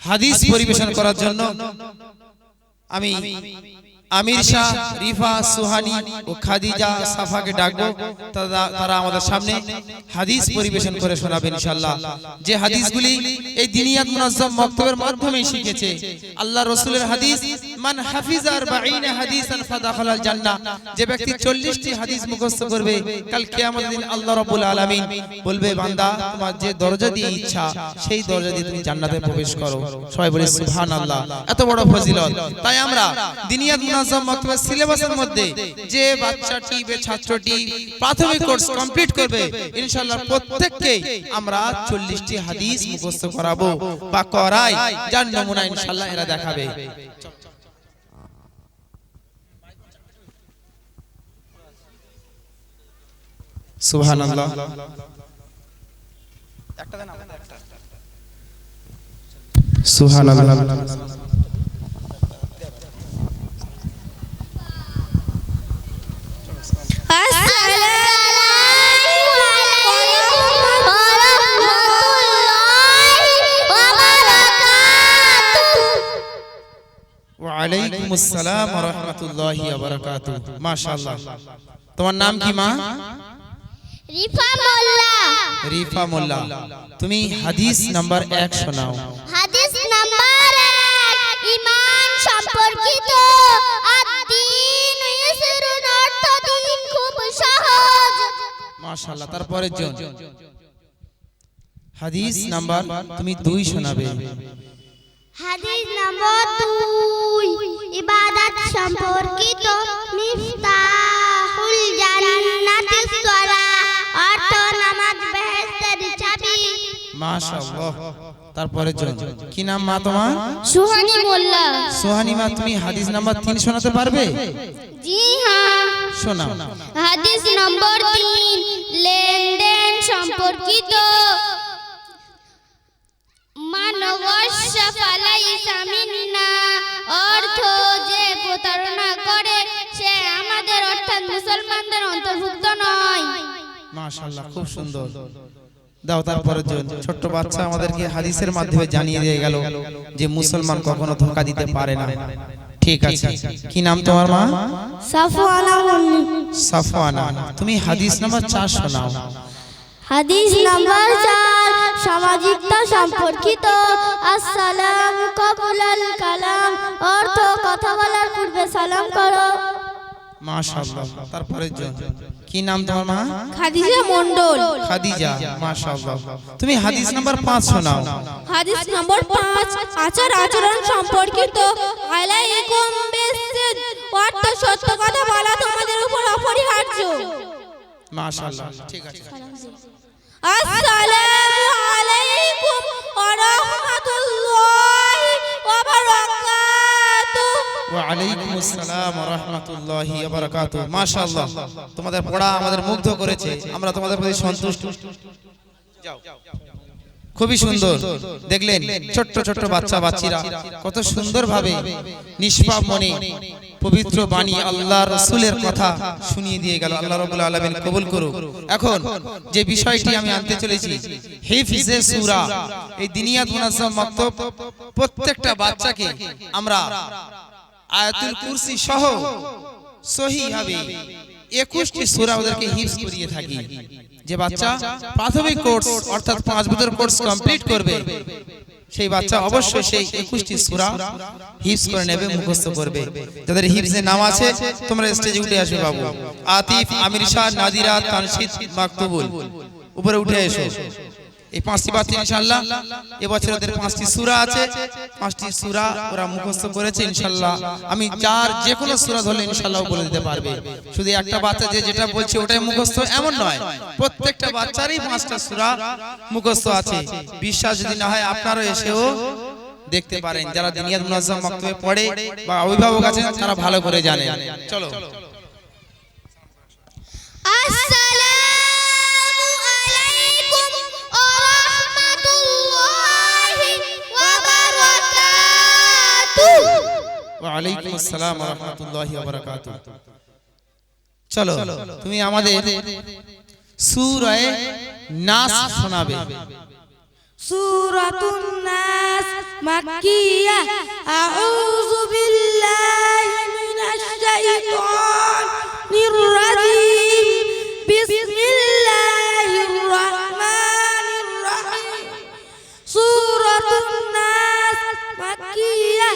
হাদিস পরিবেশন করার জন্য আমি আমির শাহ, রিফা, সুহানি ও খাদিজা সাফাকে ডাকবো। তারা আমাদের সামনে হাদিস পরিবেশন করে শোনাবেন ইনশাআল্লাহ। যে হাদিসগুলি এই দিনিয়াত মুনাজ্জাম মাকতুবের মাধ্যমে শিখেছে। আল্লাহ রাসূলের হাদিস, মান হাফিজা 40 হাদিসান ফাদাখালাল জান্নাহ। যে ব্যক্তি 40টি হাদিস মুখস্থ করবে, কাল কিয়ামতের দিন আল্লাহ রাব্বুল আলামিন বলবে, বান্দা তোমার যে দরজা দিয়ে ইচ্ছা সেই দরজা দিয়ে তুমি জান্নাতে প্রবেশ করো। সবাই বলে সুবহানাল্লাহ। এত বড় ফজিলত। তাই আমরা দিনিয়াত মাকতুবের সিলেবাসের মধ্যে যে বাচ্চাটি বা ছাত্রটি প্রাথমিক কোর্স কমপ্লিট করবে, ইনশাআল্লাহ প্রত্যেককে আমরা 40টি হাদিস মুখস্থ করাবো বা করাই, যার নমুনা ইনশাআল্লাহ এরা দেখাবে। সুবহানাল্লাহ। একটা দেন আমাদের একটা। সুবহানাল্লাহ। ওয়ালাইকুম আসসালাম ওয়া রাহমাতুল্লাহি ওয়া বারাকাতুহু। মাশাআল্লাহ। তোমার নাম কি মা? রিফা মোল্লা। রিফা মোল্লা, তুমি হাদিস নাম্বার 1 শোনাও। হাদিস নাম্বার 1, ঈমান সম্পর্কিত। আদ-দীন ইউসরুন, অর্থ দিন খুব সহজ। মাশাআল্লাহ। তারপরে জন হাদিস নাম্বার তুমি 2 শোনাবে। হাদিস নাম্বার 2, ইবাদত সম্পর্কিত। মিফতাহুল জান্নাতিস সালাহ, অর্থ নামাজ বেহেশতের চাবি। মাশাআল্লাহ। তারপরে জন কি নাম মা তোমার? সুহানি মোল্লা। সুহানি মা, তুমি হাদিস নাম্বার 3 শোনাতে পারবে? জি হ্যাঁ, শোনাও। হাদিস নম্বর 3, লেনদেন সম্পর্কিত। মান ওয়াশা ফালাইসা মিন্না, অর্থ যে প্রতারণা করে সে আমাদের অর্থাৎ মুসলমানদের অন্তর্ভুক্ত নয়। মাশাআল্লাহ, খুব সুন্দর। দাও তারপরে জন ছোট্ট বাচ্চা আমাদেরকে হাদিসের মাধ্যমে জানিয়ে দিয়ে গেল যে মুসলমান কখনো ধোঁকা দিতে পারে না। ঠিক আছে, কি নাম তোমার মা? সাফওয়ানা। সাফওয়ানা, তুমি হাদিস নাম্বার 4 শোনাও। হাদিস নাম্বার 4, সামাজিকতা সম্পর্কিত। আসসালামু কাবলাল কালাম, অর্থ কথা বলার পূর্বে সালাম করো। মাশাআল্লাহ। তারপরে জন কি নাম তোমার মা? খাদিজা মণ্ডল। খাদিজা, মাশাআল্লাহ। তুমি হাদিস নাম্বার 5 শোনাও। হাদিস নম্বর 5, আচার আচরণ সম্পর্কিত। আলাইকুম বিসিদ, অর্থ সত্য কথা বলা তোমাদের উপর অপরিহার্য। মাশাআল্লাহ, ঠিক আছে। আসসালামু আলাইকুম ওয়া রাহমাতুল্লাহি ওয়া বারাকাতুহু। ওয়া আলাইকুম আসসালাম ওয়া রাহমাতুল্লাহি ওয়া বারাকাতুহু। মাশাআল্লাহ, তোমাদের পড়া আমাদের মুগ্ধ করেছে। আমরা তোমাদের প্রতি সন্তুষ্ট। যাও, খুবই সুন্দর। দেখলেন ছোট্ট ছোট্ট বাচ্চারা কত সুন্দরভাবে নিষ্পাপ মনে পবিত্র বাণী আল্লাহর রাসূলের কথা শুনিয়ে দিয়ে গেল। আল্লাহ রাব্বুল আলামিন কবুল করুক। এখন যে বিষয়টি আমি আনতে চলেছি, হিফজে সূরা। এই দিনিয়াত মুনাজ্জাম মাকতুব প্রত্যেকটা বাচ্চাকে আমরা আয়াতুল কুরসি সহ সহিভাবে 21টি সূরা ওদেরকে হিফজ করিয়ে থাকি। যে বাচ্চা প্রাথমিক কোর্স অর্থাৎ 5 বছর কোর্স কমপ্লিট করবে, সেই বাচ্চা অবশ্যই সেই 21টি সূরা হিফজ করে নেবে, মুখস্থ করবে। যাদের হিফজে নাম আছে তোমরা স্টেজে উঠে আসো বাবু। আতিফ, আমির শাহ, নাদিরা, তানশিদ, মাকতুবুল, উপরে উঠে এসো। এই 5টি বাচ্চা ইনশাআল্লাহ এবছর ওদের 5টি সূরা আছে। 5টি সূরা ওরা মুখস্থ করেছে ইনশাআল্লাহ। আমি যার যে কোনো সূরা ধরলে ইনশাআল্লাহ বলে দিতে পারবে। শুধু একটা বাচ্চা যে যেটা বলছে ওটাই মুখস্থ এমন নয়, প্রত্যেকটা বাচ্চারই 5টা সূরা মুখস্থ আছে। বিশ্বাস যদি না হয় আপনারাও এসেও দেখতে পারেন। যারা দিনিয়াত মুনাজ্জাম মাকতুবে পড়ে বা অভিভাবক আছেন তারা ভালো করে জানেন। চলো। ওয়ালাইকুম আসসালাম ওয়া রাহমাতুল্লাহি ওয়া বারাকাতুহু। চলো, তুমি আমাদের সূরা নাস শোনাবে। সূরাতুন নাস মাক্কিয়া আউযু বিল্লাহি মিনাশ শাইতানির রাজিম বিসমিল্লাহির রাহমানির রাহিম সূরাতুন নাস মাক্কিয়া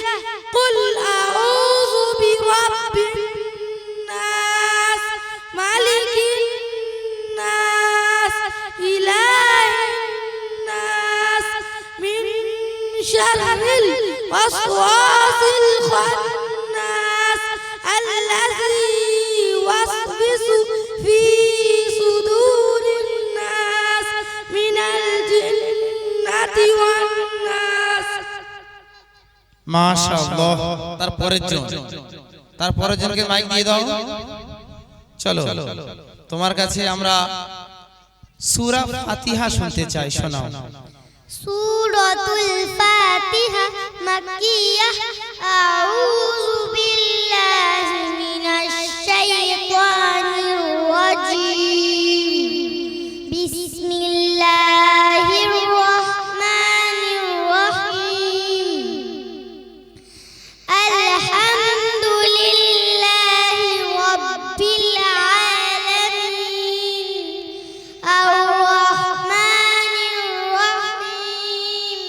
কুল আউযু বিরাব্বিন নাস মালিকিন নাস ইলাহিন নাস মিন শাররিল ওয়াসওয়াসিল খান্নাস আল্লাযী ইউওয়াসবিসু ফি সুদুরিন নাস মিনাল জিন্নাতি ওয়ান নাস। মাশাআল্লাহ। তারপরের জনকে মাইক দিয়ে দাও। চলো তোমার কাছে আমরা সূরা ফাতিহা শুনতে চাই, শোনাও। সূরাতুল ফাতিহা মাক্কিয়াহ আউযু বিল্লাহি মিনাশ শাইতানির রাজীম বিসমিল্লাহির রাহমানির রাহিম আলহামদুলিল্লাহি রাব্বিল আলামিন আর-রাহমানির রাহিম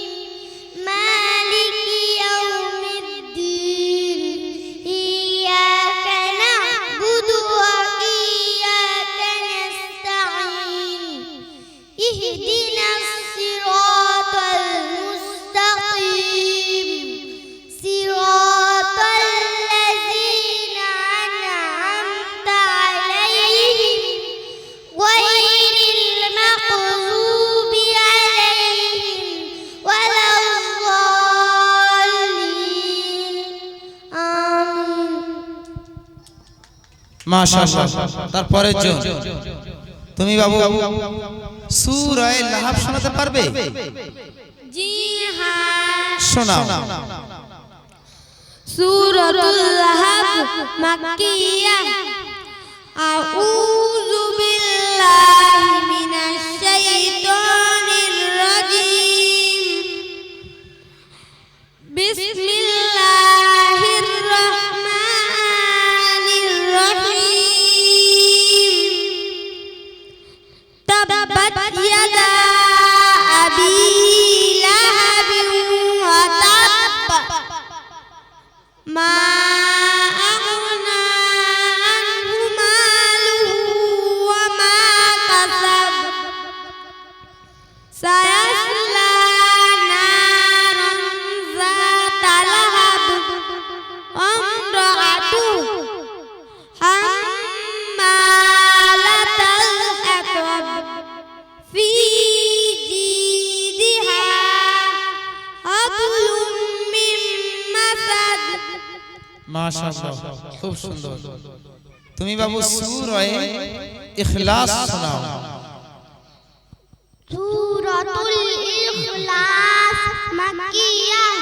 মালিকি ইয়াউমিদ্দিন ইয়্যাকা না'বুদু ওয়া ইয়্যাকা নাস্তাঈন ইহদিনাস সিরাতাল মুস্তাকিম সিরাতাল লাযীনা আন'আমতা আলাইহিম গায়রিল মাগযুবি আলাইহিম ওয়ালাদ-দাল্লিন আমিন। মাশাআল্লাহ। তারপরের জন তুমি বাবু সূরা লাহাব শোনাতে পারবে? জি হ্যাঁ, শোনাও। সূরাতুল লাহাব মাক্কিয়া আউযু বিল্লাহি মিনাশ শাইতানির রাজীম বিসমিল্লাহির রাহমানির রাহিম তাব্বাত ইয়াদা আবি লাহাবিন ওয়া তাব্ব মা আগনা আনহু মালুহু ওয়া মা কাসাব সায়াসলা নারান যাতা লাহাব আমরাতুহু হাম্মালাতাল হাতাব ফি জিদিহা হাবলুম মিন মাসাদ। মাশাআল্লাহ, খুব সুন্দর। তুমি বাবু সূরা ইখলাস শোনাও। সূরাতুল ইখলাস মাক্কিয়াহ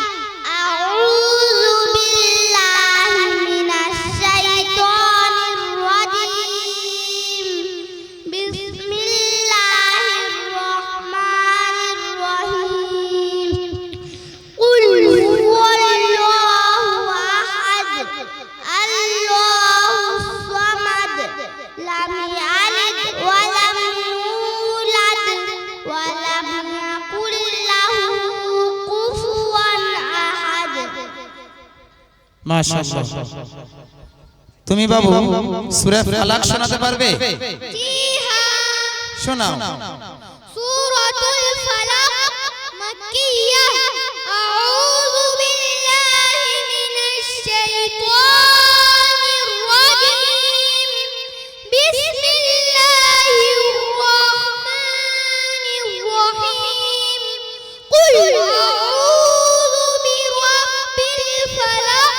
আউযু বিল্লাহি মিনাশ শাইতানির রাজীম বিসমিল্লাহির রাহমানির রাহিম কুল হুয়াল্লাহু আহাদ আল্লাহুস সামাদ লাম ইয়ালিদ ওয়া লাম ইউলাদ ওয়া লাম ইয়াকুল লাহু কুফুয়ান আহাদ। মাশাআল্লাহ। তুমি বাবু সূরা ফালাক শোনাতে পারবে? জি হ্যাঁ, শোনাও। সূরাতুল ফালাক মাক্কিয়াহ আউযু বিল্লাহি মিনাশ শাইতানির রাজীম বিসমিল্লাহির রাহমানির রাহিম কুল আউযু বিরাব্বিল ফালাক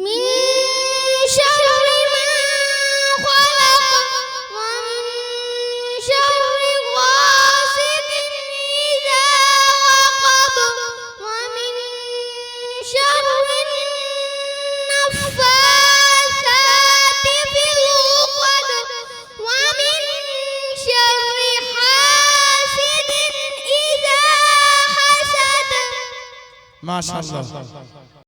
মিন শাররি মা খালাক ওয়া মিন শাররি গাসিকিন মাশাআল্লাহ।